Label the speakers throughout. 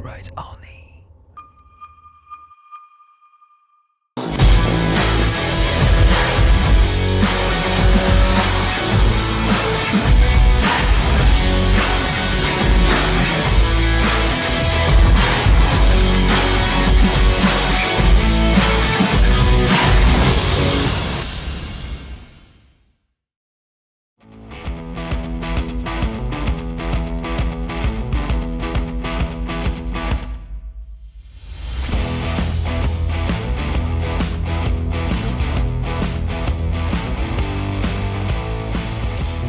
Speaker 1: rides only.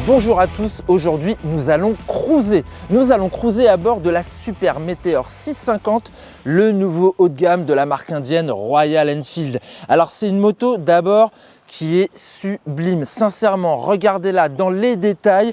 Speaker 2: Bonjour à tous, aujourd'hui nous allons cruiser. Nous allons cruiser à bord de la Super Meteor 650, le nouveau haut de gamme de la marque indienne Royal Enfield. Alors c'est une moto d'abord qui est sublime, sincèrement, regardez-la dans les détails.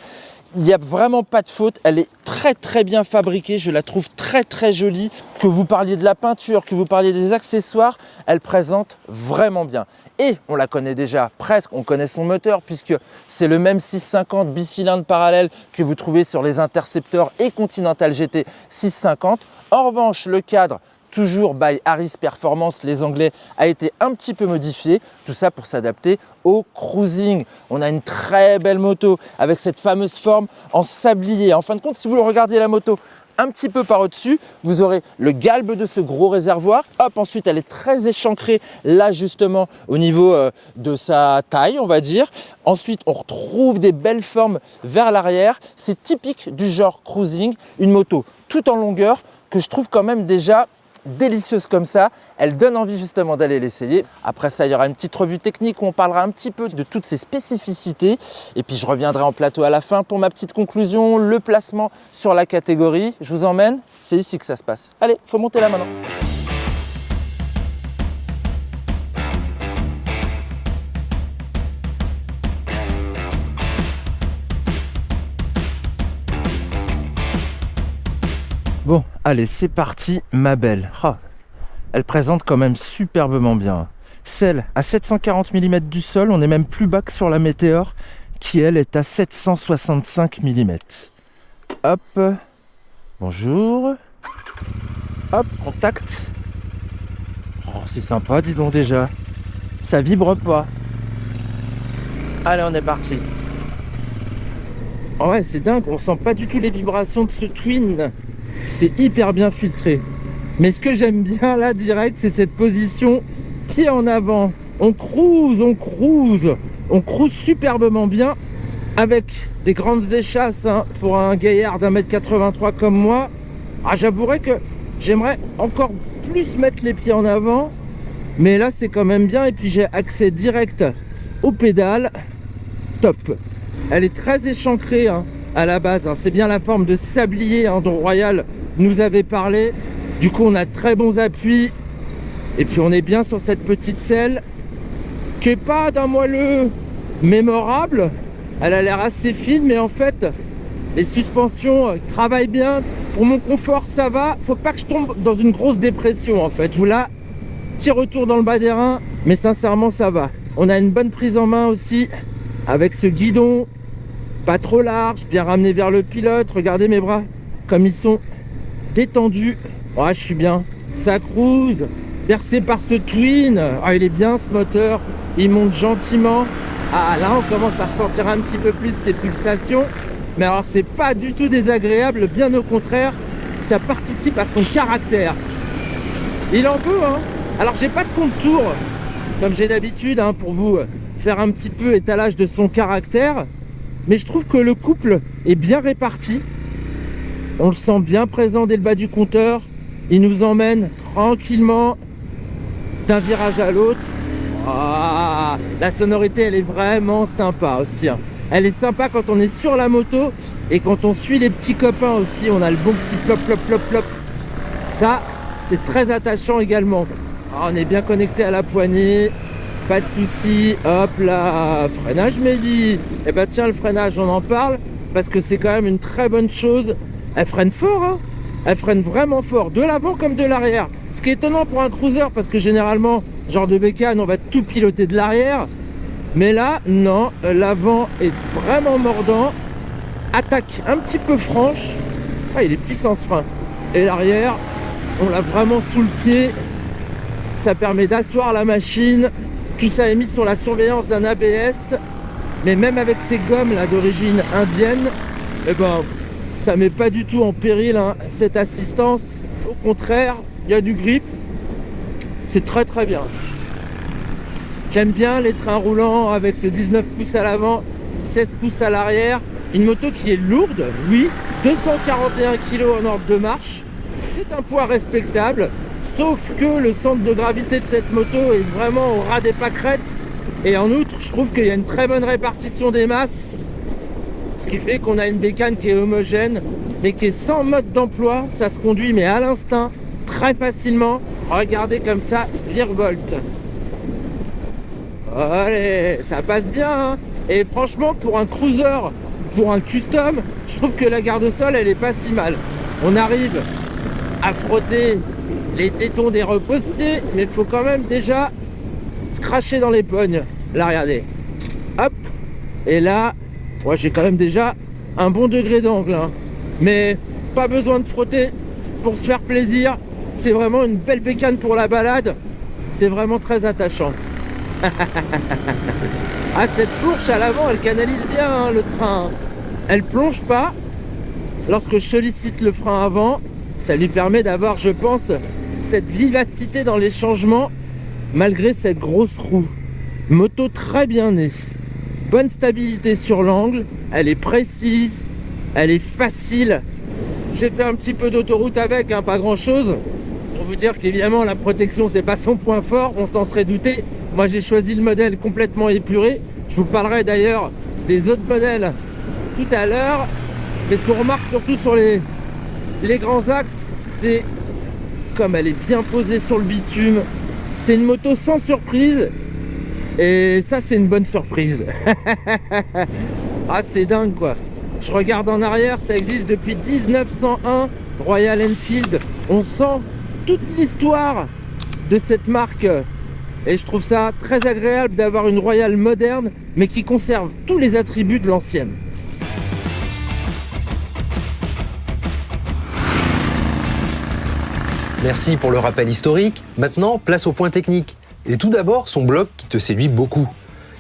Speaker 2: Il n'y a vraiment pas de faute, elle est très bien fabriquée, je la trouve très jolie. Que vous parliez de la peinture, que vous parliez des accessoires, elle présente vraiment bien. Et on la connaît déjà presque, on connaît son moteur puisque c'est le même 650 bicylindre parallèle que vous trouvez sur les Interceptor et Continental GT 650. En revanche, le cadre, toujours by Harris Performance, les Anglais, a été un petit peu modifié. Tout ça pour s'adapter au cruising. On a une très belle moto avec cette fameuse forme en sablier. En fin de compte, si vous le regardez la moto un petit peu par au-dessus, vous aurez le galbe de ce gros réservoir. Hop, ensuite, elle est très échancrée là justement au niveau de sa taille, on va dire. Ensuite, on retrouve des belles formes vers l'arrière. C'est typique du genre cruising, une moto tout en longueur que je trouve quand même déjà délicieuse comme ça, elle donne envie justement d'aller l'essayer. Après ça, il y aura une petite revue technique où on parlera un petit peu de toutes ses spécificités et puis je reviendrai en plateau à la fin pour ma petite conclusion, le placement sur la catégorie. Je vous emmène, c'est ici que ça se passe. Allez, faut monter là maintenant. Bon, allez, c'est parti, ma belle. Oh, elle présente quand même superbement bien. Celle à 740 mm du sol, on est même plus bas que sur la Meteor, qui elle est à 765 mm. Hop, bonjour. Hop, contact. Oh, c'est sympa, dis donc déjà. Ça vibre pas. Allez, on est parti. Oh ouais, c'est dingue, on sent pas du tout les vibrations de ce Twin. C'est hyper bien filtré. Mais ce que j'aime bien là direct, c'est cette position pied en avant. On cruise superbement bien avec des grandes échasses hein, pour un gaillard d'1m83 comme moi. Ah, j'avouerais que j'aimerais encore plus mettre les pieds en avant. Mais là, c'est quand même bien. Et puis j'ai accès direct aux pédales. Top. Elle est très échancrée hein, à la base. Hein. C'est bien la forme de sablier hein, dont Royal nous avait parlé. Du coup, on a très bons appuis. Et puis, on est bien sur cette petite selle qui n'est pas d'un moelleux mémorable. Elle a l'air assez fine, mais en fait, les suspensions travaillent bien. Pour mon confort, ça va. Faut pas que je tombe dans une grosse dépression, en fait. Ou là, petit retour dans le bas des reins, mais sincèrement, ça va. On a une bonne prise en main aussi avec ce guidon. Pas trop large, bien ramené vers le pilote. Regardez mes bras, comme ils sont détendus. Ouais, je suis bien. Ça cruise, bercé par ce Twin. Ah, il est bien ce moteur. Il monte gentiment. Ah, là, on commence à ressentir un petit peu plus ses pulsations. Mais alors, c'est pas du tout désagréable. Bien au contraire, ça participe à son caractère. Il en veut, hein. Alors, j'ai pas de compte-tour, comme j'ai d'habitude, hein, pour vous faire un petit peu étalage de son caractère. Mais je trouve que le couple est bien réparti. On le sent bien présent dès le bas du compteur. Il nous emmène tranquillement d'un virage à l'autre. Ah, la sonorité, elle est vraiment sympa aussi. Hein. Elle est sympa quand on est sur la moto et quand on suit les petits copains aussi. On a le bon petit plop, plop, plop, plop. Ça, c'est très attachant également. Ah, on est bien connecté à la poignée. Pas de soucis. Hop là, freinage Mehdi. Eh ben tiens, le freinage, on en parle parce que c'est quand même une très bonne chose. Elle freine fort, hein. Elle freine vraiment fort, de l'avant comme de l'arrière. Ce qui est étonnant pour un cruiser, parce que généralement, genre de bécane, on va tout piloter de l'arrière. Mais là, non, l'avant est vraiment mordant. Attaque un petit peu franche. Ah, il est puissant ce frein. Et l'arrière, On l'a vraiment sous le pied. Ça permet d'asseoir la machine. Tout ça est mis sur la surveillance d'un ABS. Mais même avec ces gommes là d'origine indienne, eh ben, ça met pas du tout en péril cette assistance. Au contraire, il y a du grip. C'est très très bien. J'aime bien les trains roulants avec ce 19 pouces à l'avant, 16 pouces à l'arrière. Une moto qui est lourde, oui, 241 kg en ordre de marche. C'est un poids respectable, sauf que le centre de gravité de cette moto est vraiment au ras des pâquerettes. Et en outre, je trouve qu'il y a une très bonne répartition des masses, ce qui fait qu'on a une bécane qui est homogène, mais qui est sans mode d'emploi. Ça se conduit, mais à l'instinct, très facilement. Regardez comme ça, virevolte. Allez, ça passe bien, hein. Et franchement, pour un cruiser, pour un custom, je trouve que la garde-sol, elle est pas si mal. On arrive à frotter les tétons des repose-pieds, mais il faut quand même déjà se cracher dans les pognes. Là, regardez. Hop. Et là, moi, j'ai quand même déjà un bon degré d'angle, hein. Mais pas besoin de frotter pour se faire plaisir. C'est vraiment une belle bécane pour la balade. C'est vraiment très attachant. Ah, cette fourche à l'avant, elle canalise bien, hein, le train. Elle plonge pas. Lorsque je sollicite le frein avant, ça lui permet d'avoir, je pense, cette vivacité dans les changements malgré cette grosse roue. Moto très bien née. Bonne stabilité sur l'angle. Elle est précise. Elle est facile. J'ai fait un petit peu d'autoroute avec, hein, pas grand chose. Pour vous dire qu'évidemment la protection c'est pas son point fort, on s'en serait douté. Moi j'ai choisi le modèle complètement épuré. Je vous parlerai d'ailleurs des autres modèles tout à l'heure. Mais ce qu'on remarque surtout sur les grands axes, c'est comme elle est bien posée sur le bitume. C'est une moto sans surprise. Et ça c'est une bonne surprise. Ah, c'est dingue quoi. Je regarde en arrière, ça existe depuis 1901, Royal Enfield. On sent toute l'histoire de cette marque. Et je trouve ça très agréable d'avoir une Royal moderne, mais qui conserve tous les attributs de l'ancienne.
Speaker 1: Merci pour le rappel historique. Maintenant, place au point technique. Et tout d'abord, son bloc qui te séduit beaucoup.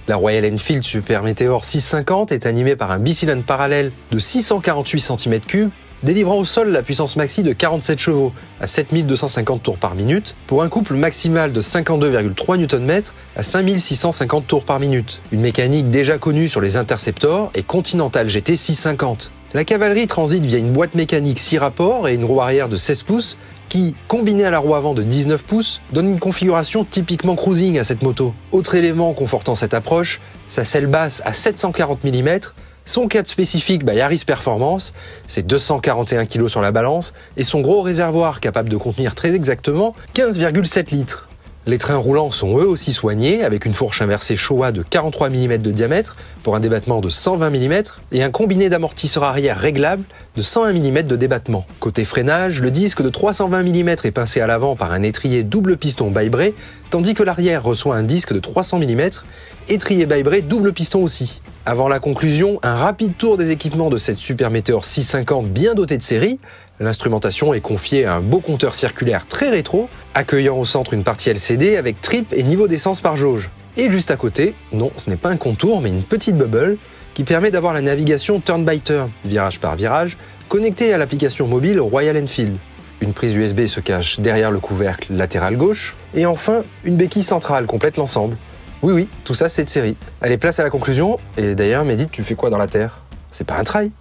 Speaker 1: La Royal Enfield Super Meteor 650 est animée par un bicylindre parallèle de 648 cm3, délivrant au sol la puissance maxi de 47 chevaux à 7250 tours par minute pour un couple maximal de 52,3 Nm à 5650 tours par minute. Une mécanique déjà connue sur les Interceptor et Continental GT 650. La cavalerie transite via une boîte mécanique 6 rapports et une roue arrière de 16 pouces qui, combinée à la roue avant de 19 pouces, donne une configuration typiquement cruising à cette moto. Autre élément confortant cette approche, sa selle basse à 740 mm, son cadre spécifique by Yaris Performance, c'est 241 kg sur la balance, et son gros réservoir capable de contenir très exactement 15,7 litres. Les trains roulants sont eux aussi soignés, avec une fourche inversée Showa de 43 mm de diamètre pour un débattement de 120 mm et un combiné d'amortisseurs arrière réglable de 101 mm de débattement. Côté freinage, le disque de 320 mm est pincé à l'avant par un étrier double piston By-Bray, tandis que l'arrière reçoit un disque de 300 mm, étrier By-Bray double piston aussi. Avant la conclusion, un rapide tour des équipements de cette Super Meteor 650 bien dotée de série. L'instrumentation est confiée à un beau compteur circulaire très rétro, accueillant au centre une partie LCD avec trip et niveau d'essence par jauge. Et juste à côté, non, ce n'est pas un contour, mais une petite bubble qui permet d'avoir la navigation turn by turn, virage par virage, connectée à l'application mobile Royal Enfield. Une prise USB se cache derrière le couvercle latéral gauche, et enfin, une béquille centrale complète l'ensemble. Oui, tout ça c'est de série. Allez, place à la conclusion, et d'ailleurs, Mehdi, tu fais quoi dans la Terre? C'est pas un trail?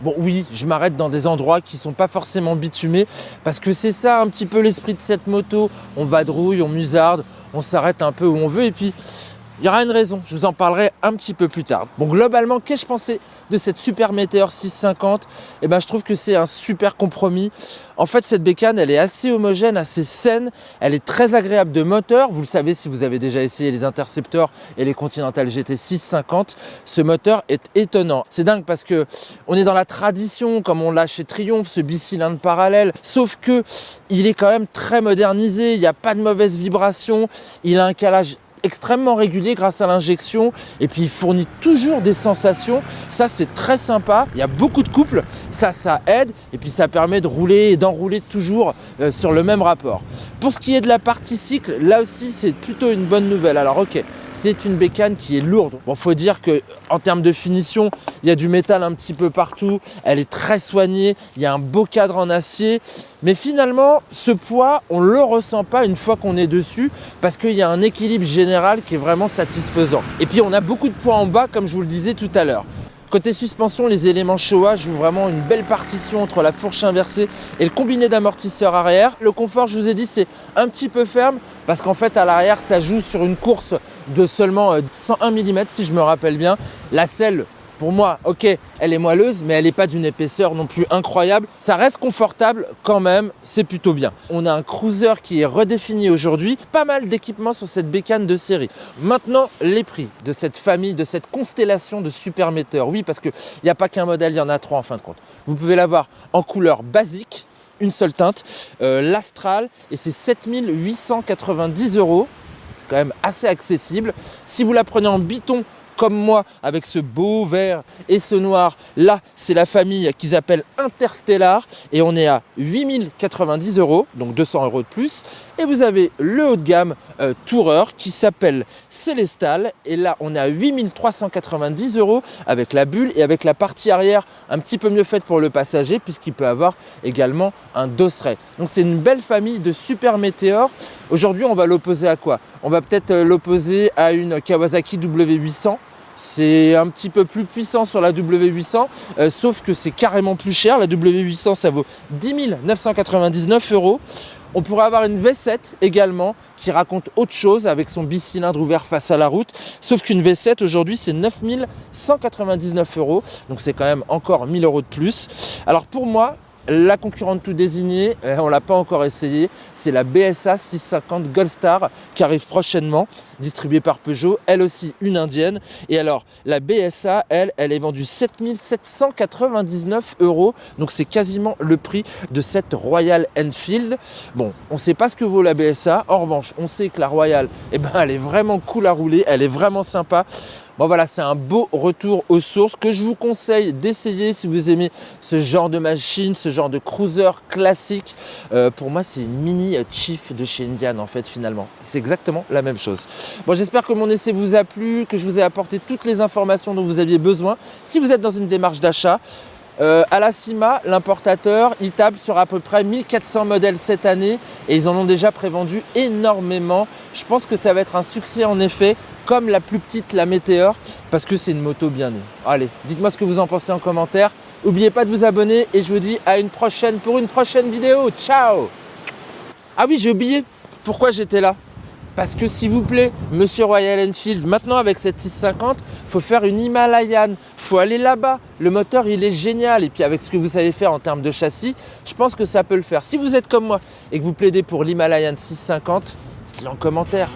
Speaker 2: Bon oui, je m'arrête dans des endroits qui sont pas forcément bitumés parce que c'est ça un petit peu l'esprit de cette moto. On vadrouille, on musarde, on s'arrête un peu où on veut et puis il y aura une raison, je vous en parlerai un petit peu plus tard. Bon, globalement, qu'est-ce que je pensais de cette Super Meteor 650 ? Eh ben, je trouve que c'est un super compromis. En fait, cette bécane, elle est assez homogène, assez saine. Elle est très agréable de moteur. Vous le savez si vous avez déjà essayé les Interceptor et les Continental GT 650. Ce moteur est étonnant. C'est dingue parce que on est dans la tradition, comme on l'a chez Triumph, ce bicylindre parallèle. Sauf que il est quand même très modernisé. Il n'y a pas de mauvaise vibration. Il a un calage extrêmement régulier grâce à l'injection et puis il fournit toujours des sensations. Ça, c'est très sympa. Il y a beaucoup de couples, ça aide et puis ça permet de rouler et d'enrouler toujours sur le même rapport. Pour ce qui est de la partie cycle, là aussi, c'est plutôt une bonne nouvelle. Alors, ok, c'est une bécane qui est lourde. Bon, faut dire que en termes de finition, il y a du métal un petit peu partout. Elle est très soignée. Il y a un beau cadre en acier. Mais finalement, ce poids, on ne le ressent pas une fois qu'on est dessus parce qu'il y a un équilibre général qui est vraiment satisfaisant. Et puis, on a beaucoup de poids en bas, comme je vous le disais tout à l'heure. Côté suspension, les éléments Showa jouent vraiment une belle partition entre la fourche inversée et le combiné d'amortisseurs arrière. Le confort, je vous ai dit, c'est un petit peu ferme parce qu'en fait, à l'arrière, ça joue sur une course de seulement 101 mm, si je me rappelle bien. La selle, pour moi, ok, elle est moelleuse, mais elle n'est pas d'une épaisseur non plus incroyable. Ça reste confortable quand même, c'est plutôt bien. On a un cruiser qui est redéfini aujourd'hui. Pas mal d'équipements sur cette bécane de série. Maintenant, les prix de cette famille, de cette constellation de super metteurs. Oui, parce qu'il n'y a pas qu'un modèle, il y en a 3 en fin de compte. Vous pouvez l'avoir en couleur basique, une seule teinte, l'Astral, et c'est 7 890 €. C'est quand même assez accessible. Si vous la prenez en biton, comme moi, avec ce beau vert et ce noir, là, c'est la famille qu'ils appellent Interstellar et on est à 8 090 €, donc 200 € de plus. Et vous avez le haut de gamme Tourer qui s'appelle Célestal et là, on est à 8 390 € avec la bulle et avec la partie arrière un petit peu mieux faite pour le passager puisqu'il peut avoir également un dosseret. Donc c'est une belle famille de super météores. Aujourd'hui, on va l'opposer à quoi? On va peut-être l'opposer à une Kawasaki W800. C'est un petit peu plus puissant sur la W800, sauf que c'est carrément plus cher. La W800, ça vaut 10 999 €. On pourrait avoir une V7 également qui raconte autre chose avec son bicylindre ouvert face à la route. Sauf qu'une V7 aujourd'hui, c'est 9 199 €. Donc c'est quand même encore 1000 € de plus. Alors pour moi, la concurrente tout désignée, on ne l'a pas encore essayé, c'est la BSA 650 Goldstar qui arrive prochainement, distribuée par Peugeot, elle aussi une indienne. Et alors, la BSA, elle est vendue 7 799 €, donc c'est quasiment le prix de cette Royal Enfield. Bon, on ne sait pas ce que vaut la BSA, en revanche, on sait que la Royal, elle est vraiment cool à rouler, elle est vraiment sympa. Bon voilà, c'est un beau retour aux sources que je vous conseille d'essayer si vous aimez ce genre de machine, ce genre de cruiser classique. Pour moi, c'est une mini Chief de chez Indian en fait finalement. C'est exactement la même chose. Bon, j'espère que mon essai vous a plu, que je vous ai apporté toutes les informations dont vous aviez besoin. Si vous êtes dans une démarche d'achat, à la CIMA, l'importateur, il table sur à peu près 1400 modèles cette année et ils en ont déjà prévendu énormément. Je pense que ça va être un succès en effet, comme la plus petite, la Météor, parce que c'est une moto bien née. Allez, dites-moi ce que vous en pensez en commentaire. N'oubliez pas de vous abonner et je vous dis à une prochaine pour une prochaine vidéo. Ciao! Ah oui, j'ai oublié pourquoi j'étais là. Parce que s'il vous plaît, monsieur Royal Enfield, maintenant avec cette 650, il faut faire une Himalayan, il faut aller là-bas. Le moteur, il est génial. Et puis avec ce que vous savez faire en termes de châssis, je pense que ça peut le faire. Si vous êtes comme moi et que vous plaidez pour l'Himalayan 650, dites-le en commentaire.